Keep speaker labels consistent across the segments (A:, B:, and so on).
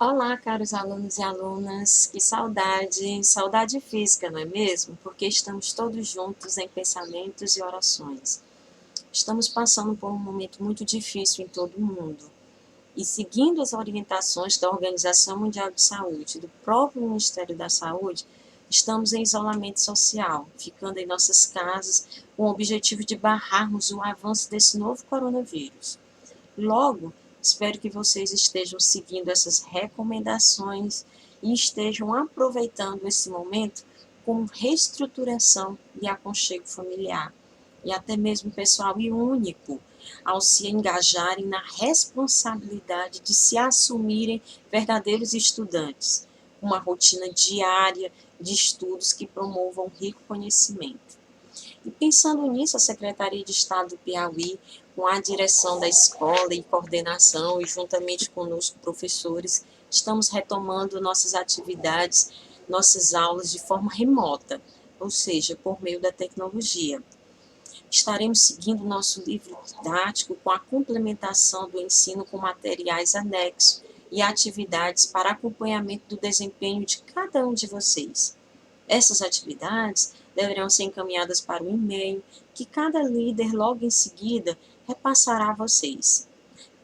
A: Olá, caros alunos e alunas, que saudade, saudade física, não é mesmo? Porque estamos todos juntos em pensamentos e orações. Estamos passando por um momento muito difícil em todo o mundo. E seguindo as orientações da Organização Mundial de Saúde, do próprio Ministério da Saúde, estamos em isolamento social, ficando em nossas casas com o objetivo de barrarmos o avanço desse novo coronavírus. Logo, espero que vocês estejam seguindo essas recomendações e estejam aproveitando esse momento com reestruturação e aconchego familiar, e até mesmo pessoal e único, ao se engajarem na responsabilidade de se assumirem verdadeiros estudantes, uma rotina diária de estudos que promovam rico conhecimento. E pensando nisso, a Secretaria de Estado do Piauí, com a direção da escola e coordenação, e juntamente conosco, professores, estamos retomando nossas atividades, nossas aulas de forma remota, ou seja, por meio da tecnologia. Estaremos seguindo nosso livro didático com a complementação do ensino com materiais anexos e atividades para acompanhamento do desempenho de cada um de vocês. Essas atividades deverão ser encaminhadas para o e-mail que cada líder logo em seguida repassará a vocês.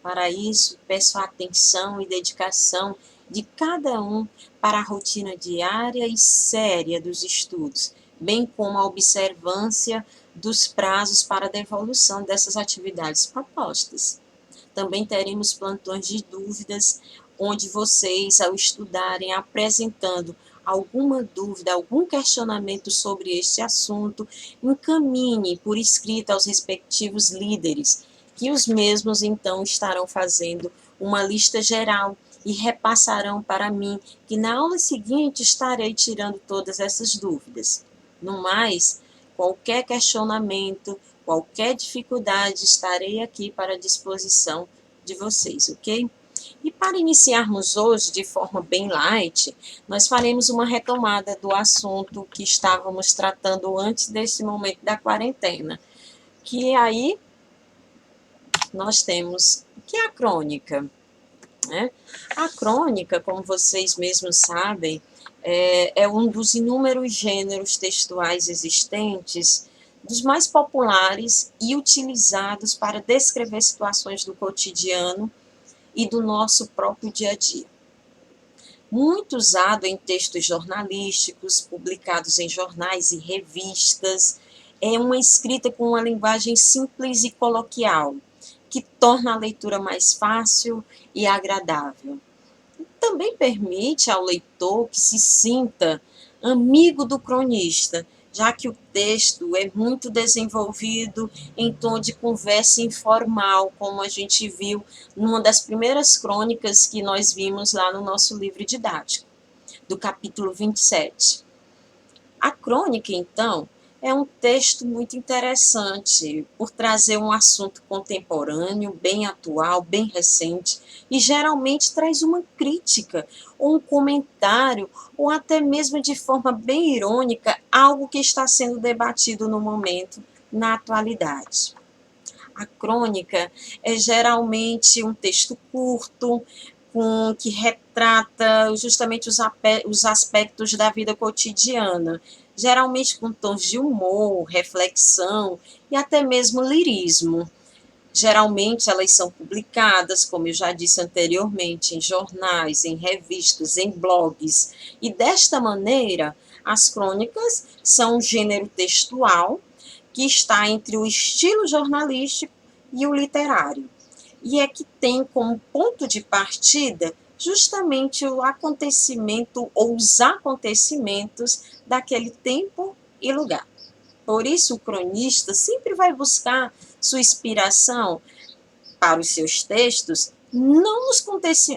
A: Para isso, peço a atenção e dedicação de cada um para a rotina diária e séria dos estudos, bem como a observância dos prazos para a devolução dessas atividades propostas. Também teremos plantões de dúvidas, onde vocês, ao estudarem, apresentando alguma dúvida, algum questionamento sobre este assunto, encaminhe por escrito aos respectivos líderes, que os mesmos então estarão fazendo uma lista geral e repassarão para mim, que na aula seguinte estarei tirando todas essas dúvidas. No mais, qualquer questionamento, qualquer dificuldade, estarei aqui para a disposição de vocês, ok? E para iniciarmos hoje de forma bem light, nós faremos uma retomada do assunto que estávamos tratando antes desse momento da quarentena, que aí nós temos, que é a crônica, né? A crônica, como vocês mesmos sabem, é um dos inúmeros gêneros textuais existentes, dos mais populares e utilizados para descrever situações do cotidiano e do nosso próprio dia a dia. Muito usado em textos jornalísticos, publicados em jornais e revistas, é uma escrita com uma linguagem simples e coloquial, que torna a leitura mais fácil e agradável. Também permite ao leitor que se sinta amigo do cronista, já que o texto é muito desenvolvido em tom de conversa informal, como a gente viu numa das primeiras crônicas que nós vimos lá no nosso livro didático, do capítulo 27. A crônica, então, é um texto muito interessante por trazer um assunto contemporâneo, bem atual, bem recente, e geralmente traz uma crítica, ou um comentário, ou até mesmo de forma bem irônica, algo que está sendo debatido no momento, na atualidade. A crônica é geralmente um texto curto, que retrata justamente os aspectos da vida cotidiana, geralmente com tons de humor, reflexão e até mesmo lirismo. Geralmente elas são publicadas, como eu já disse anteriormente, em jornais, em revistas, em blogs, e desta maneira as crônicas são um gênero textual que está entre o estilo jornalístico e o literário, e é que tem como ponto de partida justamente o acontecimento ou os acontecimentos daquele tempo e lugar. Por isso, o cronista sempre vai buscar sua inspiração para os seus textos não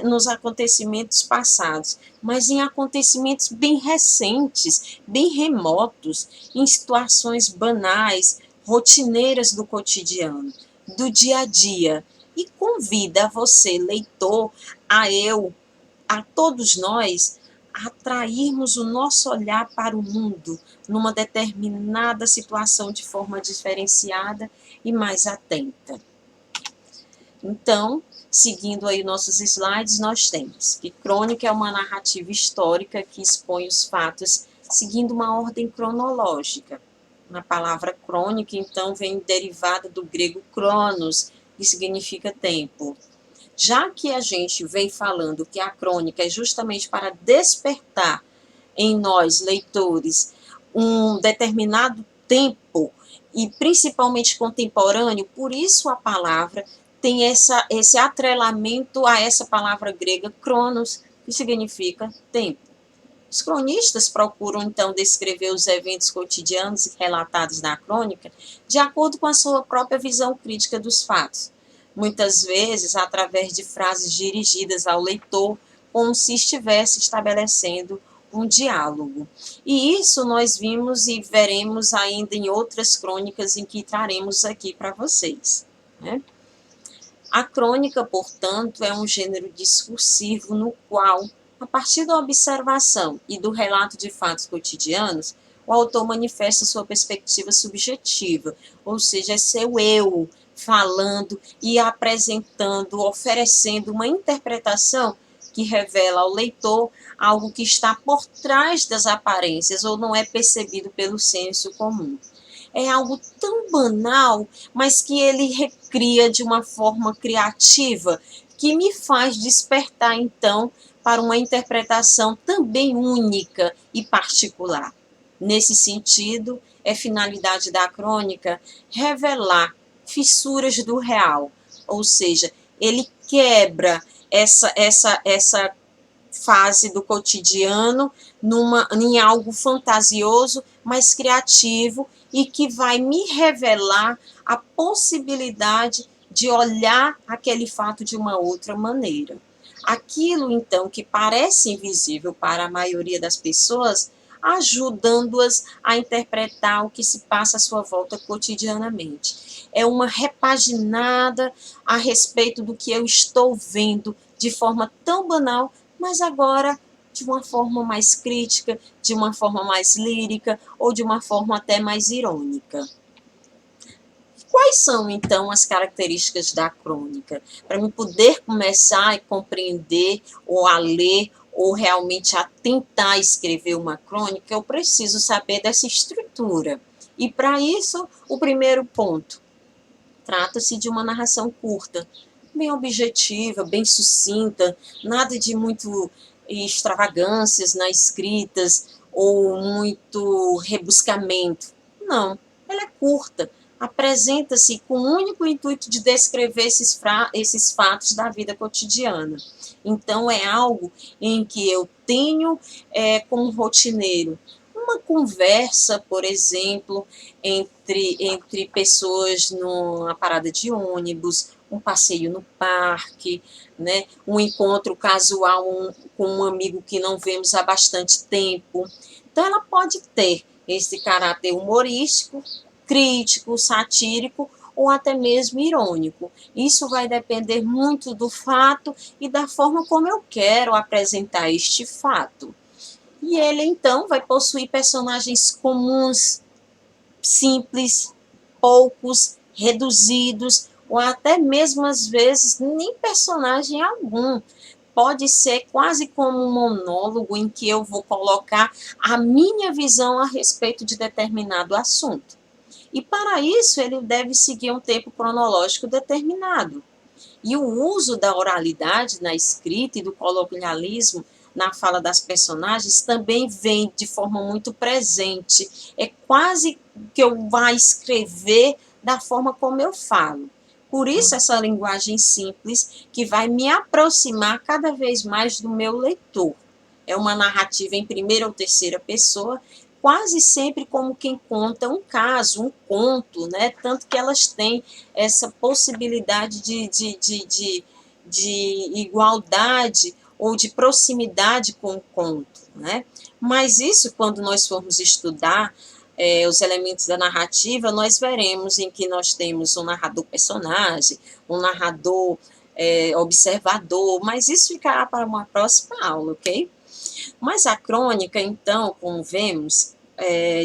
A: nos acontecimentos passados, mas em acontecimentos bem recentes, bem remotos, em situações banais, rotineiras do cotidiano, do dia a dia, e convida você, leitor, a todos nós, a atrairmos o nosso olhar para o mundo numa determinada situação de forma diferenciada e mais atenta. Então, seguindo aí nossos slides, nós temos que crônica é uma narrativa histórica que expõe os fatos seguindo uma ordem cronológica. A palavra crônica, então, vem derivada do grego cronos, que significa tempo. Já que a gente vem falando que a crônica é justamente para despertar em nós, leitores, um determinado tempo, e principalmente contemporâneo, por isso a palavra tem esse atrelamento a essa palavra grega cronos, que significa tempo. Os cronistas procuram, então, descrever os eventos cotidianos relatados na crônica de acordo com a sua própria visão crítica dos fatos, muitas vezes através de frases dirigidas ao leitor, como se estivesse estabelecendo um diálogo. E isso nós vimos e veremos ainda em outras crônicas em que traremos aqui para vocês, né? A crônica, portanto, é um gênero discursivo no qual, a partir da observação e do relato de fatos cotidianos, o autor manifesta sua perspectiva subjetiva, ou seja, é seu eu falando e apresentando, oferecendo uma interpretação que revela ao leitor algo que está por trás das aparências ou não é percebido pelo senso comum. É algo tão banal, mas que ele recria de uma forma criativa, que me faz despertar, então, para uma interpretação também única e particular. Nesse sentido, é finalidade da crônica revelar fissuras do real, ou seja, ele quebra essa fase do cotidiano em algo fantasioso, mas criativo, e que vai me revelar a possibilidade de olhar aquele fato de uma outra maneira. Aquilo, então, que parece invisível para a maioria das pessoas, ajudando-as a interpretar o que se passa à sua volta cotidianamente. É uma repaginada a respeito do que eu estou vendo de forma tão banal, mas agora de uma forma mais crítica, de uma forma mais lírica ou de uma forma até mais irônica. Quais são, então, as características da crônica? Para eu poder começar a compreender ou a ler ou realmente a tentar escrever uma crônica, eu preciso saber dessa estrutura. E para isso, o primeiro ponto, trata-se de uma narração curta, bem objetiva, bem sucinta, nada de muito extravagâncias nas escritas ou muito rebuscamento. Não, ela é curta, apresenta-se com o único intuito de descrever esses fatos da vida cotidiana. Então, é algo em que eu tenho como rotineiro uma conversa, por exemplo, entre pessoas numa parada de ônibus, um passeio no parque, né? Um encontro casual com um amigo que não vemos há bastante tempo. Então, ela pode ter esse caráter humorístico, crítico, satírico ou até mesmo irônico. Isso vai depender muito do fato e da forma como eu quero apresentar este fato. E ele, então, vai possuir personagens comuns, simples, poucos, reduzidos, ou até mesmo, às vezes, nem personagem algum. Pode ser quase como um monólogo em que eu vou colocar a minha visão a respeito de determinado assunto. E, para isso, ele deve seguir um tempo cronológico determinado. E o uso da oralidade na escrita e do coloquialismo na fala das personagens também vem de forma muito presente. É quase que eu vá escrever da forma como eu falo. Por isso, essa linguagem simples que vai me aproximar cada vez mais do meu leitor. É uma narrativa em primeira ou terceira pessoa, quase sempre como quem conta um caso, um conto, né? Tanto que elas têm essa possibilidade de igualdade ou de proximidade com o conto, né? Mas isso, quando nós formos estudar os elementos da narrativa, nós veremos em que nós temos um narrador-personagem, um narrador observador, mas isso ficará para uma próxima aula, ok? Mas a crônica, então, como vemos,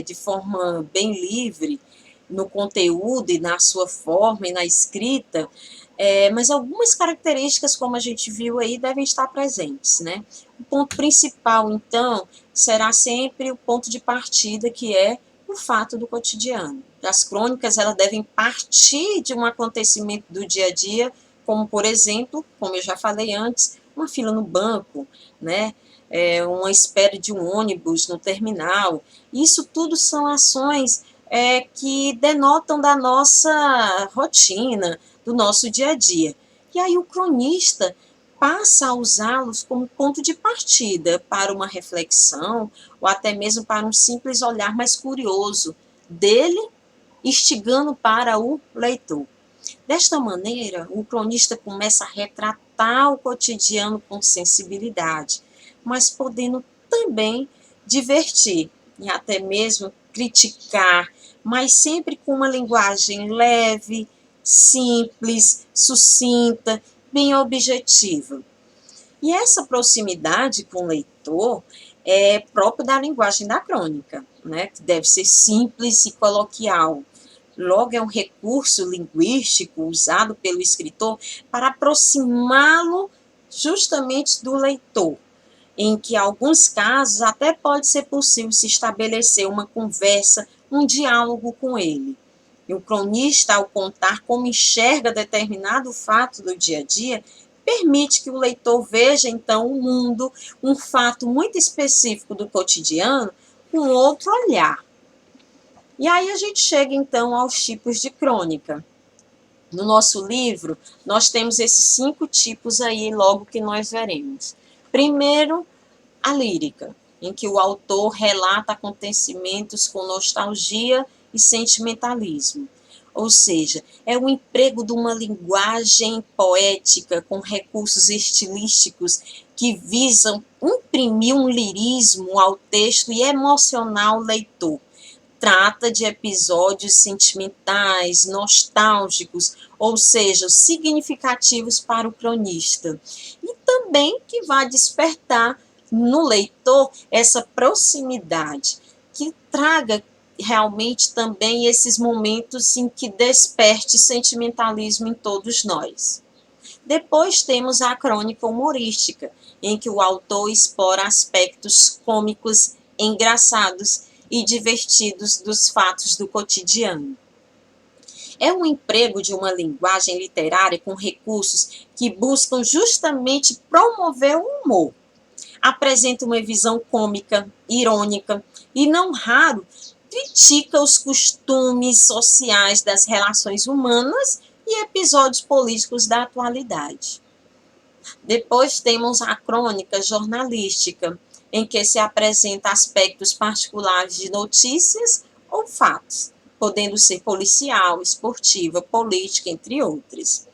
A: de forma bem livre, no conteúdo e na sua forma e na escrita, Mas algumas características, como a gente viu aí, devem estar presentes, né? O ponto principal, então, será sempre o ponto de partida, que é o fato do cotidiano. As crônicas, elas devem partir de um acontecimento do dia a dia, como, por exemplo, como eu já falei antes, uma fila no banco, né? Uma espera de um ônibus no terminal. Isso tudo são ações que denotam da nossa rotina, do nosso dia a dia. E aí o cronista passa a usá-los como ponto de partida para uma reflexão ou até mesmo para um simples olhar mais curioso dele, instigando para o leitor. Desta maneira, o cronista começa a retratar o cotidiano com sensibilidade, mas podendo também divertir e até mesmo criticar, mas sempre com uma linguagem leve, simples, sucinta, bem objetiva. E essa proximidade com o leitor é própria da linguagem da crônica, né? Que deve ser simples e coloquial. Logo, é um recurso linguístico usado pelo escritor para aproximá-lo justamente do leitor, em que, em alguns casos, até pode ser possível se estabelecer uma conversa, um diálogo com ele. E o cronista, ao contar como enxerga determinado fato do dia a dia, permite que o leitor veja, então, o mundo, um fato muito específico do cotidiano, com outro olhar. E aí a gente chega, então, aos tipos de crônica. No nosso livro, nós temos esses 5 tipos aí, logo que nós veremos. Primeiro, a lírica, em que o autor relata acontecimentos com nostalgia e sentimentalismo. Ou seja, é o emprego de uma linguagem poética com recursos estilísticos que visam imprimir um lirismo ao texto e emocionar o leitor. Trata de episódios sentimentais, nostálgicos, ou seja, significativos para o cronista. E também que vai despertar no leitor essa proximidade, que traga realmente também esses momentos em que desperte sentimentalismo em todos nós. Depois temos a crônica humorística, em que o autor explora aspectos cômicos, engraçados e divertidos dos fatos do cotidiano. É um emprego de uma linguagem literária com recursos que buscam justamente promover o humor. Apresenta uma visão cômica, irônica e, não raro, critica os costumes sociais das relações humanas e episódios políticos da atualidade. Depois temos a crônica jornalística, em que se apresenta aspectos particulares de notícias ou fatos, podendo ser policial, esportiva, política, entre outros.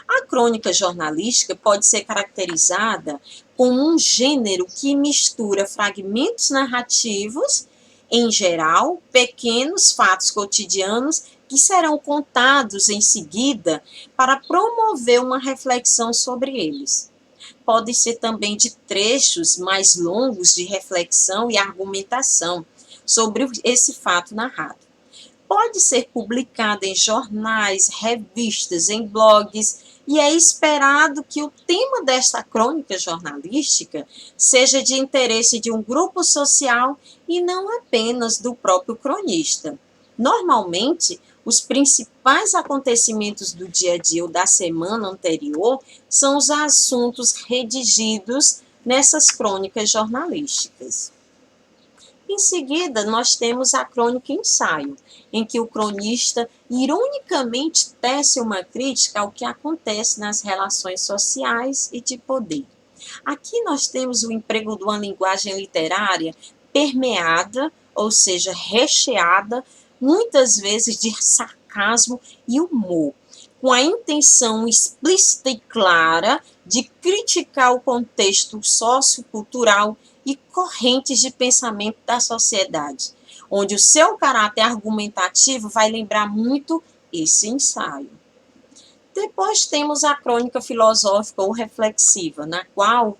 A: A crônica jornalística pode ser caracterizada como um gênero que mistura fragmentos narrativos, em geral, pequenos fatos cotidianos que serão contados em seguida para promover uma reflexão sobre eles. Pode ser também de trechos mais longos de reflexão e argumentação sobre esse fato narrado. Pode ser publicada em jornais, revistas, em blogs, e é esperado que o tema desta crônica jornalística seja de interesse de um grupo social e não apenas do próprio cronista. Normalmente, os principais acontecimentos do dia a dia ou da semana anterior são os assuntos redigidos nessas crônicas jornalísticas. Em seguida, nós temos a crônica ensaio, em que o cronista ironicamente tece uma crítica ao que acontece nas relações sociais e de poder. Aqui nós temos o emprego de uma linguagem literária permeada, ou seja, recheada, muitas vezes de sarcasmo e humor, com a intenção explícita e clara de criticar o contexto sociocultural e correntes de pensamento da sociedade, onde o seu caráter argumentativo vai lembrar muito esse ensaio. Depois temos a crônica filosófica ou reflexiva, na qual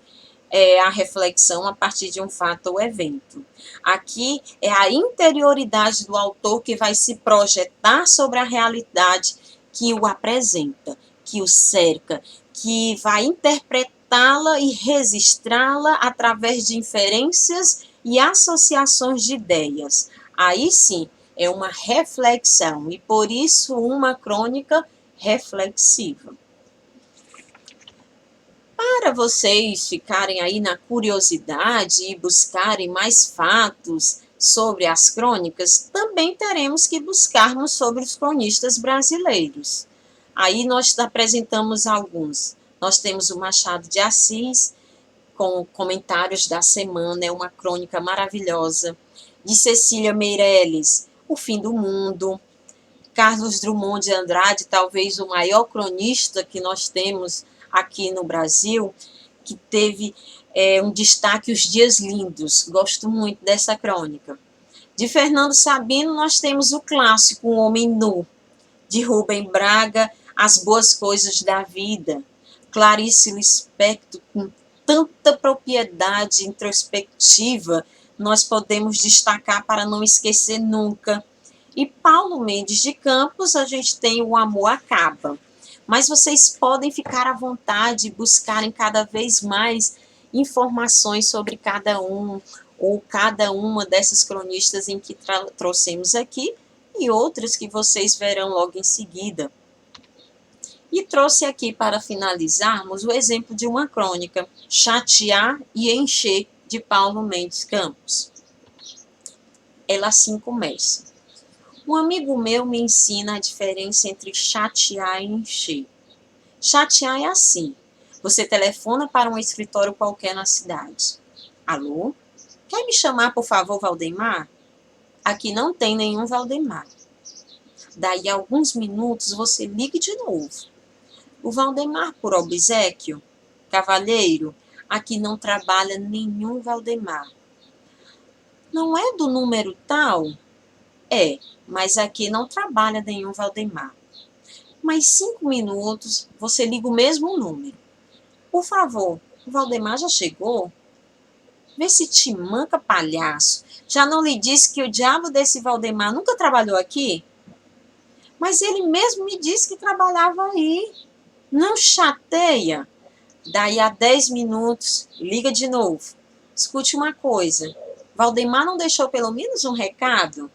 A: é a reflexão a partir de um fato ou evento. Aqui é a interioridade do autor que vai se projetar sobre a realidade que o apresenta, que o cerca, que vai interpretá-la e registrá-la através de inferências e associações de ideias. Aí sim, é uma reflexão e por isso uma crônica reflexiva. Para vocês ficarem aí na curiosidade e buscarem mais fatos sobre as crônicas, também teremos que buscarmos sobre os cronistas brasileiros. Aí nós apresentamos alguns. Nós temos o Machado de Assis, com comentários da semana, é uma crônica maravilhosa. De Cecília Meirelles, O Fim do Mundo. Carlos Drummond de Andrade, talvez o maior cronista que nós temos aqui no Brasil, que teve um destaque, Os Dias Lindos. Gosto muito dessa crônica. De Fernando Sabino, nós temos o clássico, Um Homem Nu. De Rubem Braga, As Boas Coisas da Vida. Clarice Lispector, com tanta propriedade introspectiva, nós podemos destacar para não esquecer nunca. E Paulo Mendes de Campos, a gente tem O Amor Acaba. Mas vocês podem ficar à vontade, buscarem cada vez mais informações sobre cada um, ou cada uma dessas cronistas em que trouxemos aqui, e outras que vocês verão logo em seguida. E trouxe aqui para finalizarmos o exemplo de uma crônica, Chatear e Encher, de Paulo Mendes Campos. Ela assim começa. Um amigo meu me ensina a diferença entre chatear e encher. Chatear é assim: você telefona para um escritório qualquer na cidade. Alô? Quer me chamar, por favor, Valdemar? Aqui não tem nenhum Valdemar. Daí a alguns minutos você liga de novo. O Valdemar por obséquio? Cavalheiro, aqui não trabalha nenhum Valdemar. Não é do número tal? É, mas aqui não trabalha nenhum Valdemar. Mais 5 minutos, você liga o mesmo número. Por favor, o Valdemar já chegou? Vê se te manca, palhaço. Já não lhe disse que o diabo desse Valdemar nunca trabalhou aqui? Mas ele mesmo me disse que trabalhava aí. Não chateia. Daí a 10 minutos, liga de novo. Escute uma coisa. Valdemar não deixou pelo menos um recado?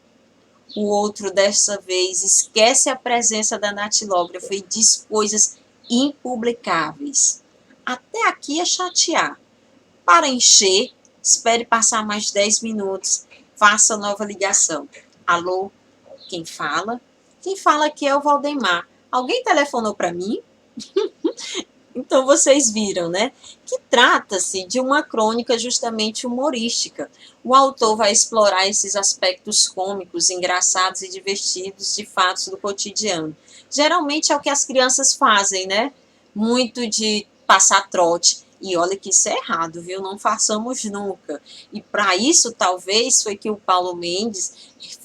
A: O outro, dessa vez, esquece a presença da datilógrafa e diz coisas impublicáveis. Até aqui é chatear. Para encher, espere passar mais 10 minutos. Faça nova ligação. Alô? Quem fala? Quem fala aqui é o Valdemar. Alguém telefonou para mim? Então vocês viram, né? Que trata-se de uma crônica justamente humorística. O autor vai explorar esses aspectos cômicos, engraçados e divertidos de fatos do cotidiano. Geralmente é o que as crianças fazem, né? Muito de passar trote. E olha que isso é errado, viu? Não façamos nunca. E para isso, talvez, foi que o Paulo Mendes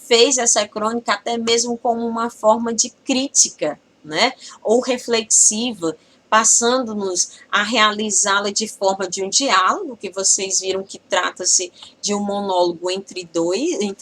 A: fez essa crônica até mesmo como uma forma de crítica, né? Ou reflexiva, passando-nos a realizá-la de forma de um diálogo, que vocês viram que trata-se de um monólogo entre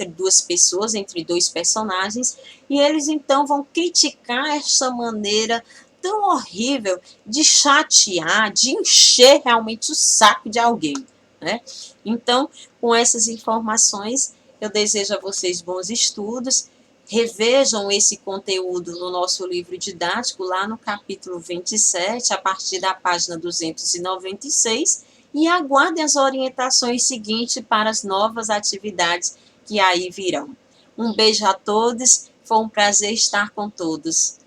A: duas pessoas, entre dois personagens, e eles então vão criticar essa maneira tão horrível de chatear, de encher realmente o saco de alguém, né? Então, com essas informações, eu desejo a vocês bons estudos. Revejam esse conteúdo no nosso livro didático, lá no capítulo 27, a partir da página 296, e aguardem as orientações seguintes para as novas atividades que aí virão. Um beijo a todos, foi um prazer estar com todos.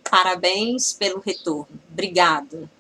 A: Parabéns pelo retorno. Obrigada.